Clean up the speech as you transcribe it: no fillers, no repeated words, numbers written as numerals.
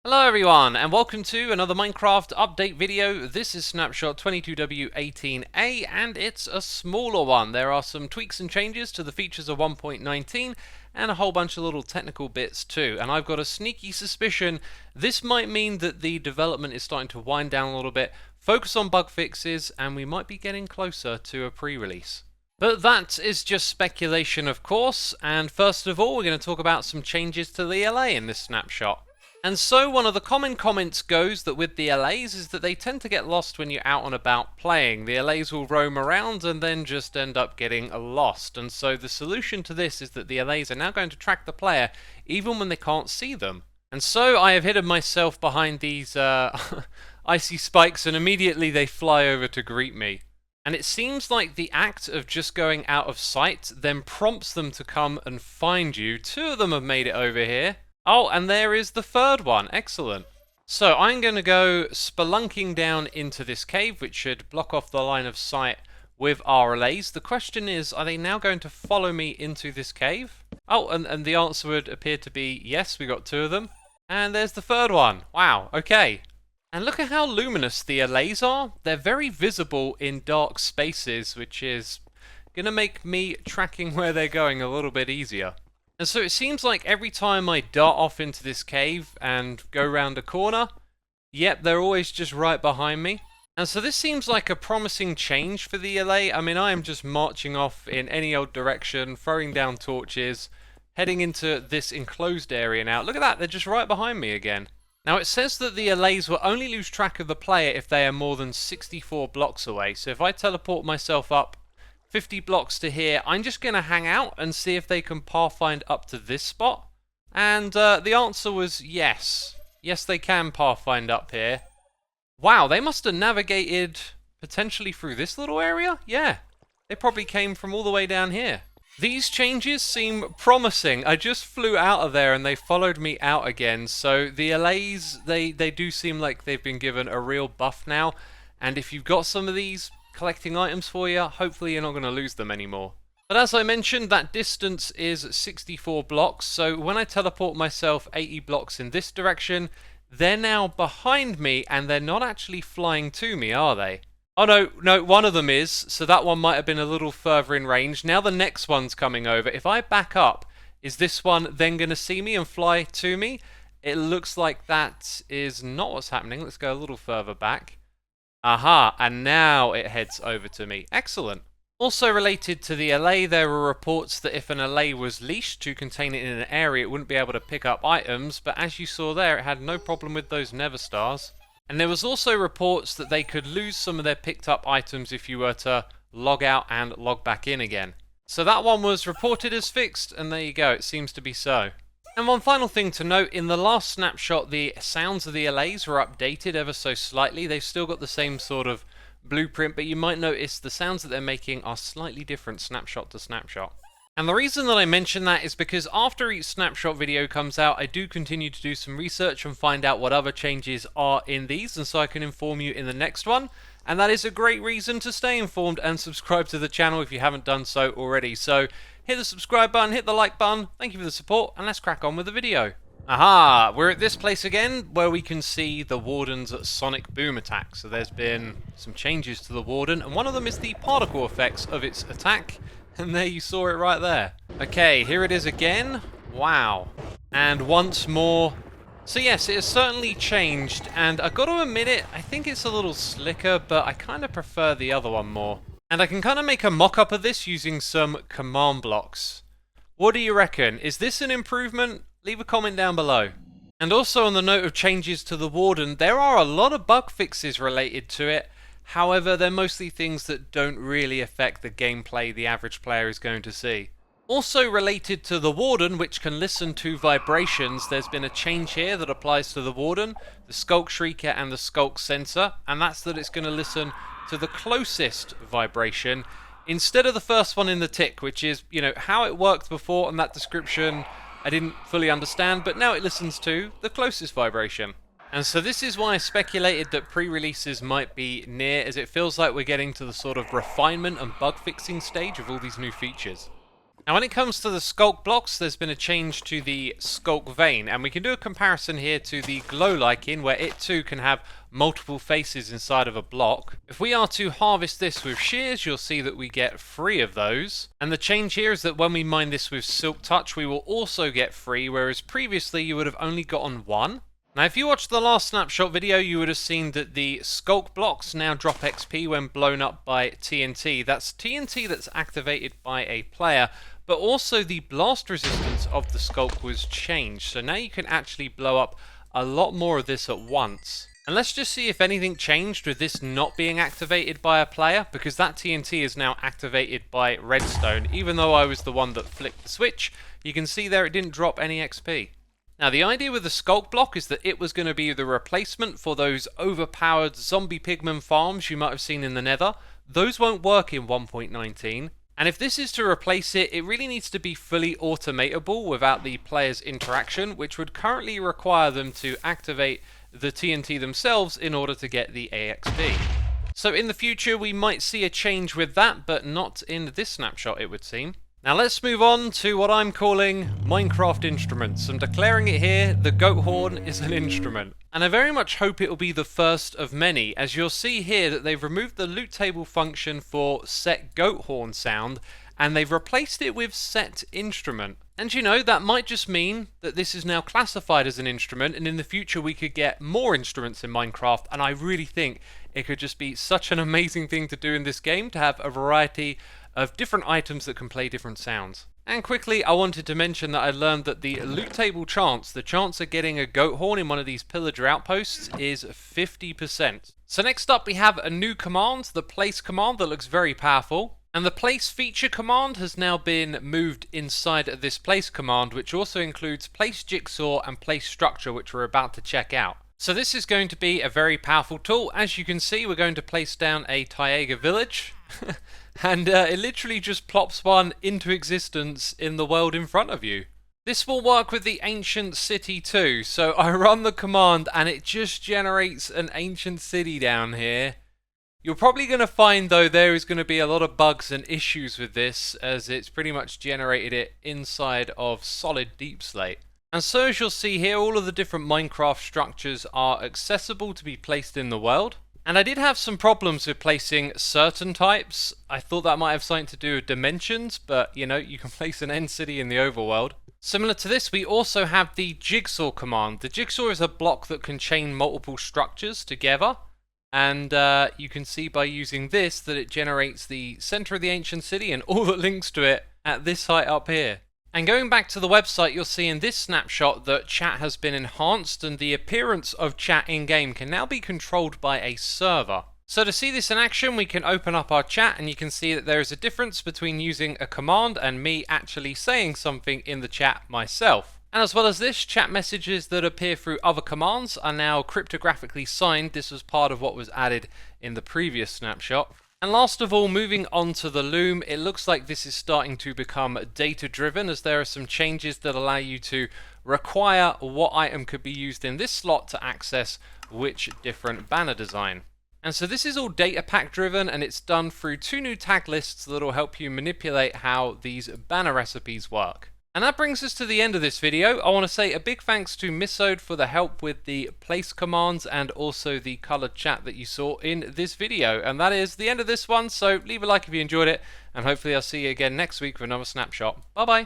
Hello everyone, and welcome to another Minecraft update video. This is Snapshot 22W18A, and it's a smaller one. There are some tweaks and changes to the features of 1.19, and a whole bunch of little technical bits too. And I've got a sneaky suspicion this might mean that the development is starting to wind down a little bit, focus on bug fixes, and we might be getting closer to a pre-release. But that is just speculation, of course, and first of all we're going to talk about some changes to the Allay in this snapshot. And so one of the common comments goes that with the Allays is that they tend to get lost when you're out and about playing. The Allays will roam around and then just end up getting lost. And so the solution to this is that the Allays are now going to track the player even when they can't see them. And so I have hidden myself behind these icy spikes, and immediately they fly over to greet me. And it seems like the act of just going out of sight then prompts them to come and find you. Two of them have made it over here. Oh, and there is the third one. Excellent. So I'm going to go spelunking down into this cave, which should block off the line of sight with our Allays. The question is, are they now going to follow me into this cave? Oh, and the answer would appear to be yes, we got two of them. And there's the third one. Wow, okay. And look at how luminous the Allays are. They're very visible in dark spaces, which is going to make me tracking where they're going a little bit easier. And so it seems like every time I dart off into this cave and go round a corner, yep, they're always just right behind me. And so this seems like a promising change for the Allay. I mean, I am just marching off in any old direction, throwing down torches, heading into this enclosed area now. Look at that, they're just right behind me again. Now it says that the Allays will only lose track of the player if they are more than 64 blocks away. So if I teleport myself up 50 blocks to here, I'm just going to hang out and see if they can pathfind up to this spot. And the answer was yes. Yes, they can pathfind up here. Wow, they must have navigated potentially through this little area? Yeah, they probably came from all the way down here. These changes seem promising. I just flew out of there and they followed me out again. So the Allays, they do seem like they've been given a real buff now. And if you've got some of these collecting items for you, hopefully you're not going to lose them anymore. But as I mentioned, that distance is 64 blocks, so when I teleport myself 80 blocks in this direction, they're now behind me and they're not actually flying to me, are they? Oh no, one of them is, so that one might have been a little further in range. Now the next one's coming over. If I back up, is this one then going to see me and fly to me? It looks like that is not what's happening. Let's go a little further back. Aha, and now it heads over to me. Excellent. Also related to the Allay, there were reports that if an Allay was leashed to contain it in an area, it wouldn't be able to pick up items, but as you saw there, it had no problem with those Nether Stars. And there was also reports that they could lose some of their picked up items if you were to log out and log back in again. So that one was reported as fixed, and there you go, it seems to be so. And one final thing to note, in the last snapshot the sounds of the Allays were updated ever so slightly. They've still got the same sort of blueprint, but you might notice the sounds that they're making are slightly different snapshot to snapshot. And the reason that I mention that is because after each snapshot video comes out, I do continue to do some research and find out what other changes are in these, and so I can inform you in the next one. And that is a great reason to stay informed and subscribe to the channel if you haven't done so already. So hit the subscribe button, hit the like button, thank you for the support, and let's crack on with the video. Aha! We're at this place again, where we can see the Warden's sonic boom attack. So there's been some changes to the Warden, and one of them is the particle effects of its attack, and there you saw it right there. Okay, here it is again. Wow. And once more. So yes, it has certainly changed, and I've got to admit it, I think it's a little slicker, but I kind of prefer the other one more. And I can kind of make a mock-up of this using some command blocks. What do you reckon? Is this an improvement? Leave a comment down below. And also on the note of changes to the Warden, there are a lot of bug fixes related to it. However, they're mostly things that don't really affect the gameplay the average player is going to see. Also related to the Warden, which can listen to vibrations, there's been a change here that applies to the Warden, the Sculk Shrieker and the Sculk Sensor, and that's that it's going to listen to the closest vibration instead of the first one in the tick, which is, you know, how it worked before, and that description I didn't fully understand, but now it listens to the closest vibration. And so this is why I speculated that pre-releases might be near, as it feels like we're getting to the sort of refinement and bug fixing stage of all these new features. Now when it comes to the Sculk blocks, there's been a change to the Sculk vein, and we can do a comparison here to the glow lichen, where it too can have multiple faces inside of a block. If we are to harvest this with shears, you'll see that we get 3 of those. And the change here is that when we mine this with Silk Touch, we will also get 3, whereas previously you would have only gotten 1. Now if you watched the last snapshot video, you would have seen that the Sculk blocks now drop XP when blown up by TNT. That's TNT that's activated by a player, but also the blast resistance of the Sculk was changed. So now you can actually blow up a lot more of this at once. And let's just see if anything changed with this not being activated by a player, because that TNT is now activated by redstone. Even though I was the one that flicked the switch, you can see there it didn't drop any XP. Now the idea with the Sculk block is that it was going to be the replacement for those overpowered zombie pigman farms you might have seen in the Nether. Those won't work in 1.19. And if this is to replace it, it really needs to be fully automatable without the player's interaction, which would currently require them to activate the TNT themselves in order to get the AXP. So in the future we might see a change with that, but not in this snapshot it would seem. Now let's move on to what I'm calling Minecraft instruments. I'm declaring it here, the goat horn is an instrument. And I very much hope it will be the first of many, as you'll see here that they've removed the loot table function for set goat horn sound, and they've replaced it with set instrument. And you know, that might just mean that this is now classified as an instrument, and in the future we could get more instruments in Minecraft, and I really think it could just be such an amazing thing to do in this game, to have a variety of different items that can play different sounds. And quickly, I wanted to mention that I learned that the loot table chance, the chance of getting a goat horn in one of these pillager outposts, is 50%. So next up we have a new command, the place command, that looks very powerful. And the place feature command has now been moved inside of this place command, which also includes place jigsaw and place structure, which we're about to check out. So this is going to be a very powerful tool. As you can see, we're going to place down a Taiga village. And it literally just plops one into existence in the world in front of you. This will work with the ancient city too. So I run the command and it just generates an ancient city down here. You're probably going to find though there is going to be a lot of bugs and issues with this, as it's pretty much generated it inside of solid deep slate. And so as you'll see here, all of the different Minecraft structures are accessible to be placed in the world. And I did have some problems with placing certain types. I thought that might have something to do with dimensions, but you know, you can place an end city in the overworld. Similar to this, we also have the jigsaw command. The jigsaw is a block that can chain multiple structures together. And you can see by using this that it generates the center of the ancient city and all that links to it at this height up here. And going back to the website, you'll see in this snapshot that chat has been enhanced and the appearance of chat in-game can now be controlled by a server. So to see this in action, we can open up our chat and you can see that there is a difference between using a command and me actually saying something in the chat myself. And as well as this, chat messages that appear through other commands are now cryptographically signed. This was part of what was added in the previous snapshot. And last of all, moving on to the Loom, it looks like this is starting to become data driven, as there are some changes that allow you to require what item could be used in this slot to access which different banner design. And so this is all data pack driven, and it's done through 2 new tag lists that will help you manipulate how these banner recipes work. And that brings us to the end of this video. I want to say a big thanks to Missode for the help with the place commands and also the colored chat that you saw in this video. And that is the end of this one, so leave a like if you enjoyed it, and hopefully I'll see you again next week for another snapshot. Bye bye!